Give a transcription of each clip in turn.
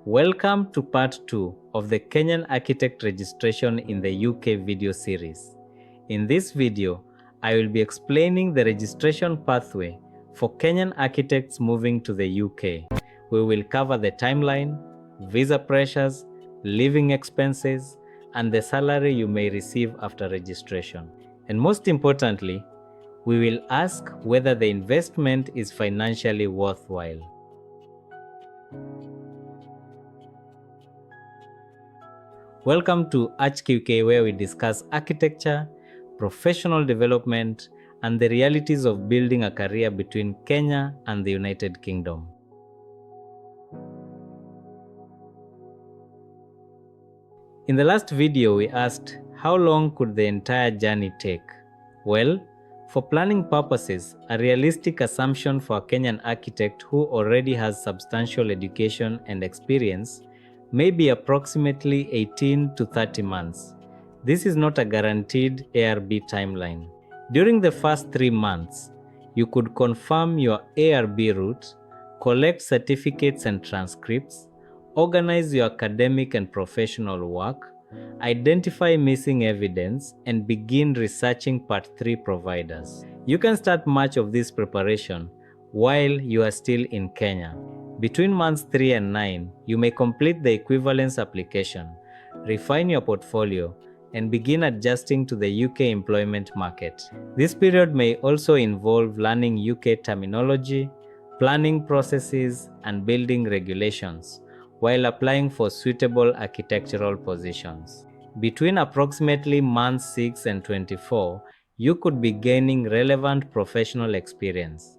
Welcome to part 2 of the Kenyan Architect Registration in the UK video series. In this video, I will be explaining the registration pathway for Kenyan architects moving to the UK. We will cover the timeline, visa pressures, living expenses, and the salary you may receive after registration. And most importantly, we will ask whether the investment is financially worthwhile. Welcome to ArchQK, where we discuss architecture, professional development, and the realities of building a career between Kenya and the United Kingdom. In the last video, we asked, how long could the entire journey take? Well, for planning purposes, a realistic assumption for a Kenyan architect who already has substantial education and experience may be approximately 18 to 30 months. This is not a guaranteed ARB timeline. During the first 3 months, you could confirm your ARB route, collect certificates and transcripts, organize your academic and professional work, identify missing evidence, and begin researching Part 3 providers. You can start much of this preparation while you are still in Kenya. Between months 3 and 9, you may complete the equivalence application, refine your portfolio, and begin adjusting to the UK employment market. This period may also involve learning UK terminology, planning processes, and building regulations, while applying for suitable architectural positions. Between approximately months 6 and 24, you could be gaining relevant professional experience.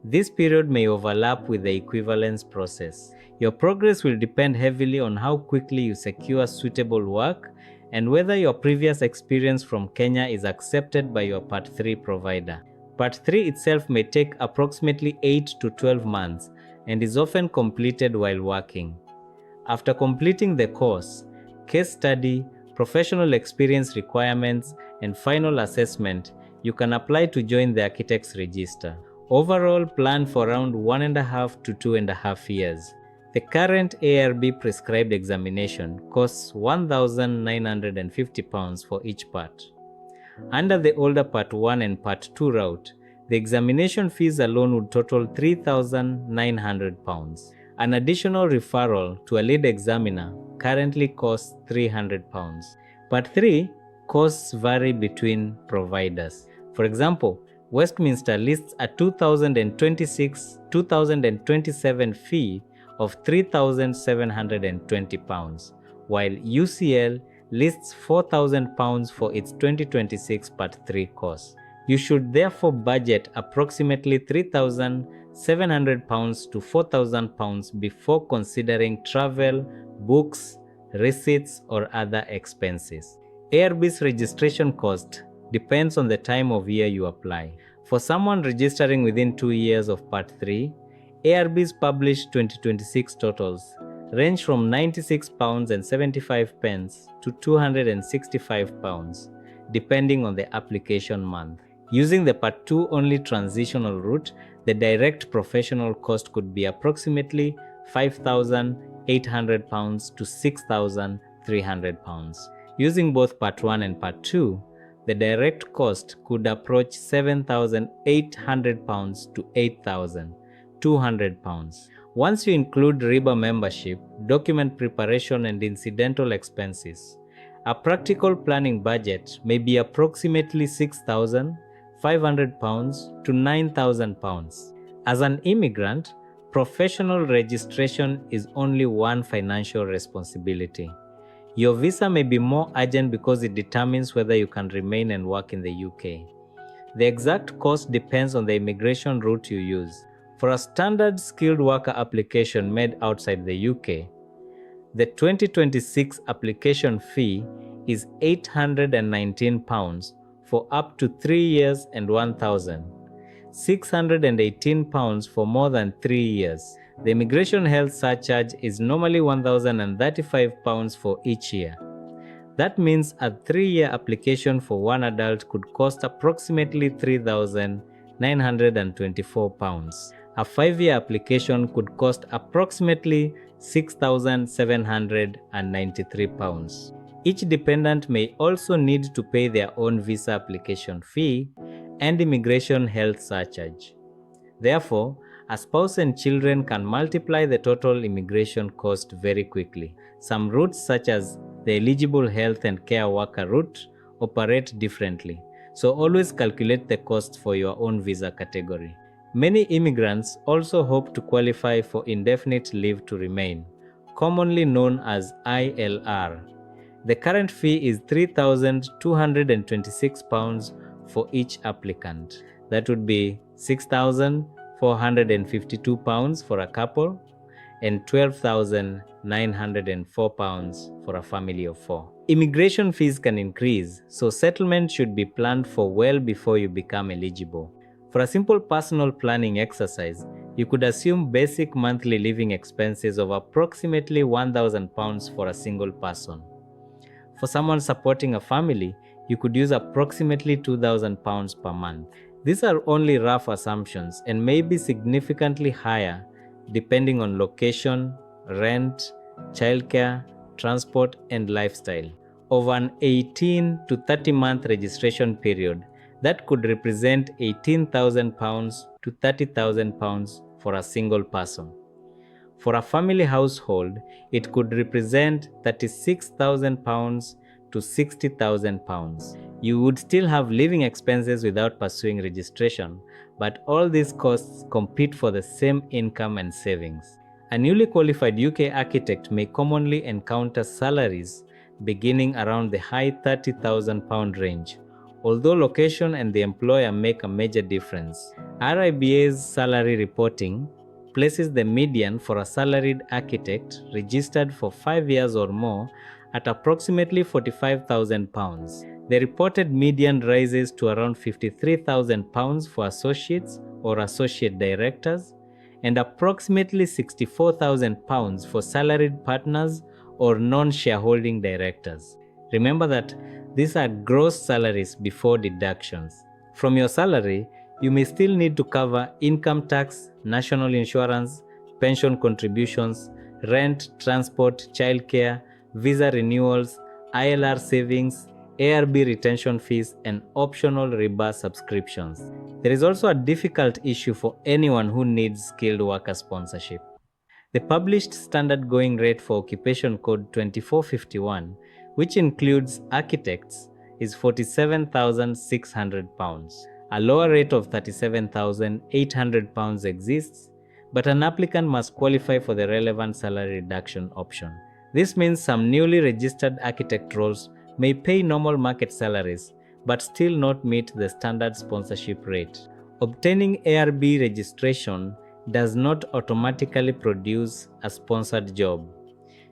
This period may overlap with the equivalence process. Your progress will depend heavily on how quickly you secure suitable work and whether your previous experience from Kenya is accepted by your Part 3 provider. Part 3 itself may take approximately 8 to 12 months and is often completed while working. After completing the course, case study, professional experience requirements, and final assessment, you can apply to join the Architects Register. Overall, plan for around 1.5 to 2.5 years. The current ARB prescribed examination costs £1,950 for each part. Under the older Part 1 and Part 2 route, the examination fees alone would total £3,900. An additional referral to a lead examiner currently costs £300. Part 3 costs vary between providers. For example, Westminster lists a 2027 fee of £3,720, while UCL lists £4,000 for its 2026 Part 3 course. You should therefore budget approximately £3,700 to £4,000 before considering travel, books, receipts, or other expenses. ARB's registration cost depends on the time of year you apply. For someone registering within 2 years of Part 3, ARB's published 2026 totals range from £96.75 to £265, depending on the application month. Using the Part 2 only transitional route, the direct professional cost could be approximately £5,800 to £6,300. Using both Part 1 and Part 2, the direct cost could approach £7,800 to £8,200. Once you include RIBA membership, document preparation, and incidental expenses, a practical planning budget may be approximately £6,500 to £9,000. As an immigrant, professional registration is only one financial responsibility. Your visa may be more urgent because it determines whether you can remain and work in the UK. The exact cost depends on the immigration route you use. For a standard skilled worker application made outside the UK, the 2026 application fee is £819 for up to 3 years and £1,618 for more than 3 years. The immigration health surcharge is normally £1,035 for each year. That means a 3-year application for one adult could cost approximately £3,924. A 5-year application could cost approximately £6,793. Each dependent may also need to pay their own visa application fee and immigration health surcharge. Therefore, a spouse and children can multiply the total immigration cost very quickly. Some routes, such as the eligible health and care worker route, operate differently, so always calculate the cost for your own visa category. Many immigrants also hope to qualify for indefinite leave to remain, commonly known as ILR. The current fee is £3,226 for each applicant. That would be £6,452 for a couple and £12,904 for a family of 4. Immigration fees can increase, so settlement should be planned for well before you become eligible. For a simple personal planning exercise, you could assume basic monthly living expenses of approximately £1,000 for a single person. For someone supporting a family, you could use approximately £2,000 per month. These are only rough assumptions and may be significantly higher depending on location, rent, childcare, transport, and lifestyle. Over an 18 to 30-month registration period, that could represent £18,000 to £30,000 for a single person. For a family household, it could represent £36,000 to £60,000. You would still have living expenses without pursuing registration, but all these costs compete for the same income and savings. A newly qualified UK architect may commonly encounter salaries beginning around the high £30,000 range, although location and the employer make a major difference. RIBA's salary reporting places the median for a salaried architect registered for 5 years or more at approximately £45,000. The reported median rises to around £53,000 for associates or associate directors and approximately £64,000 for salaried partners or non-shareholding directors. Remember that these are gross salaries before deductions. From your salary, you may still need to cover income tax, national insurance, pension contributions, rent, transport, childcare, visa renewals, ILR savings, ARB retention fees, and optional RIBA subscriptions. There is also a difficult issue for anyone who needs skilled worker sponsorship. The published standard going rate for Occupation Code 2451, which includes architects, is £47,600. A lower rate of £37,800 exists, but an applicant must qualify for the relevant salary reduction option. This means some newly registered architect roles may pay normal market salaries, but still not meet the standard sponsorship rate. Obtaining ARB registration does not automatically produce a sponsored job.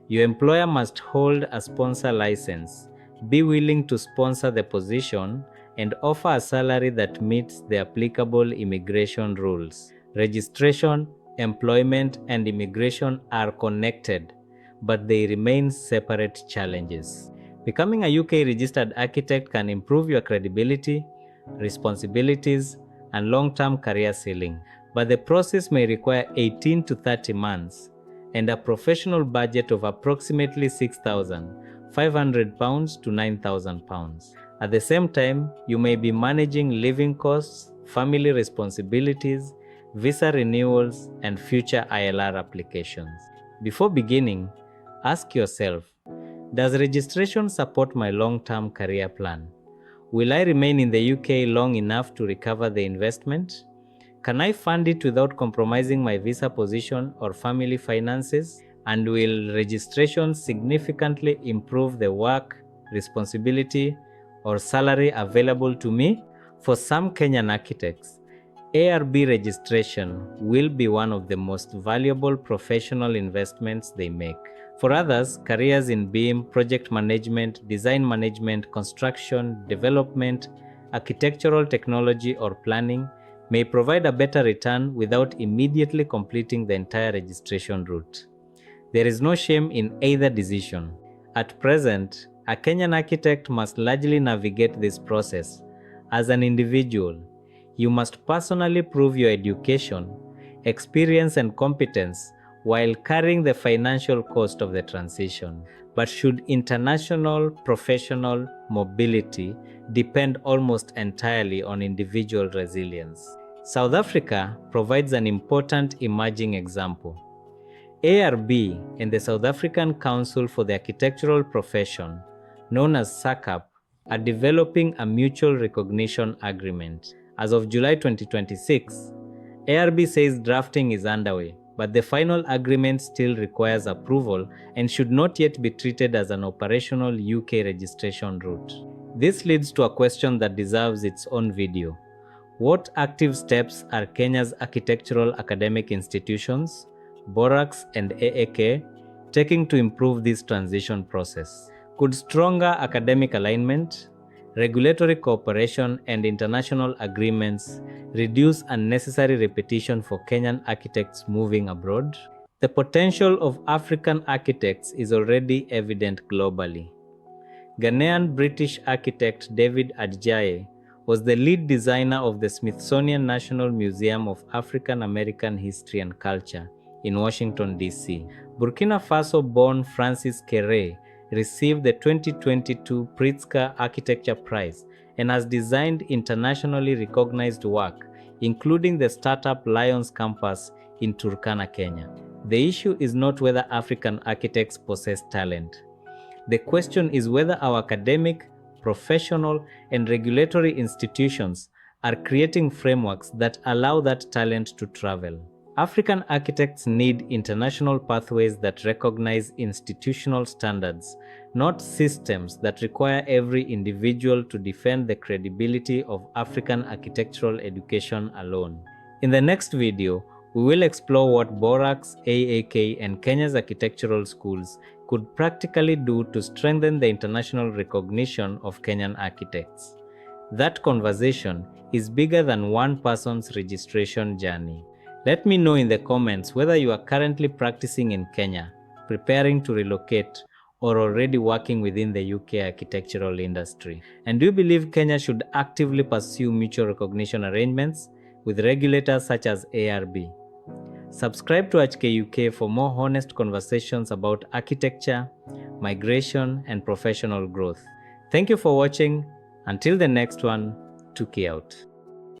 Your employer must hold a sponsor license, be willing to sponsor the position, and offer a salary that meets the applicable immigration rules. Registration, employment, and immigration are connected, but they remain separate challenges. Becoming a UK registered architect can improve your credibility, responsibilities, and long-term career ceiling, but the process may require 18 to 30 months and a professional budget of approximately £6,500 to £9,000. At the same time, you may be managing living costs, family responsibilities, visa renewals, and future ILR applications. Before beginning, ask yourself, does registration support my long-term career plan? Will I remain in the UK long enough to recover the investment? Can I fund it without compromising my visa position or family finances? And will registration significantly improve the work, responsibility, or salary available to me? For some Kenyan architects, ARB registration will be one of the most valuable professional investments they make. For others, careers in BIM, project management, design management, construction, development, architectural technology, or planning may provide a better return without immediately completing the entire registration route. There is no shame in either decision. At present, a Kenyan architect must largely navigate this process. As an individual, you must personally prove your education, experience, and competence while carrying the financial cost of the transition. But should international professional mobility depend almost entirely on individual resilience? South Africa provides an important emerging example. ARB and the South African Council for the Architectural Profession, known as SACAP, are developing a mutual recognition agreement. As of July 2026, ARB says drafting is underway, but the final agreement still requires approval and should not yet be treated as an operational UK registration route. This leads to a question that deserves its own video. What active steps are Kenya's architectural academic institutions, BORACs and AAK, taking to improve this transition process? Could stronger academic alignment, regulatory cooperation, and international agreements reduce unnecessary repetition for Kenyan architects moving abroad? The potential of African architects is already evident globally. Ghanaian British architect David Adjaye was the lead designer of the Smithsonian National Museum of African American History and Culture in Washington, D.C. Burkina Faso-born Francis Kéré received the 2022 Pritzker Architecture Prize and has designed internationally recognized work, including the startup Lions Campus in Turkana, Kenya. The issue is not whether African architects possess talent. The question is whether our academic, professional, and regulatory institutions are creating frameworks that allow that talent to travel. African architects need international pathways that recognize institutional standards, not systems that require every individual to defend the credibility of African architectural education alone. In the next video, we will explore what BORACs, AAK, and Kenya's architectural schools could practically do to strengthen the international recognition of Kenyan architects. That conversation is bigger than one person's registration journey. Let me know in the comments whether you are currently practicing in Kenya, preparing to relocate, or already working within the UK architectural industry. And do you believe Kenya should actively pursue mutual recognition arrangements with regulators such as ARB? Subscribe to HKUK for more honest conversations about architecture, migration, and professional growth. Thank you for watching. Until the next one, Tuki out.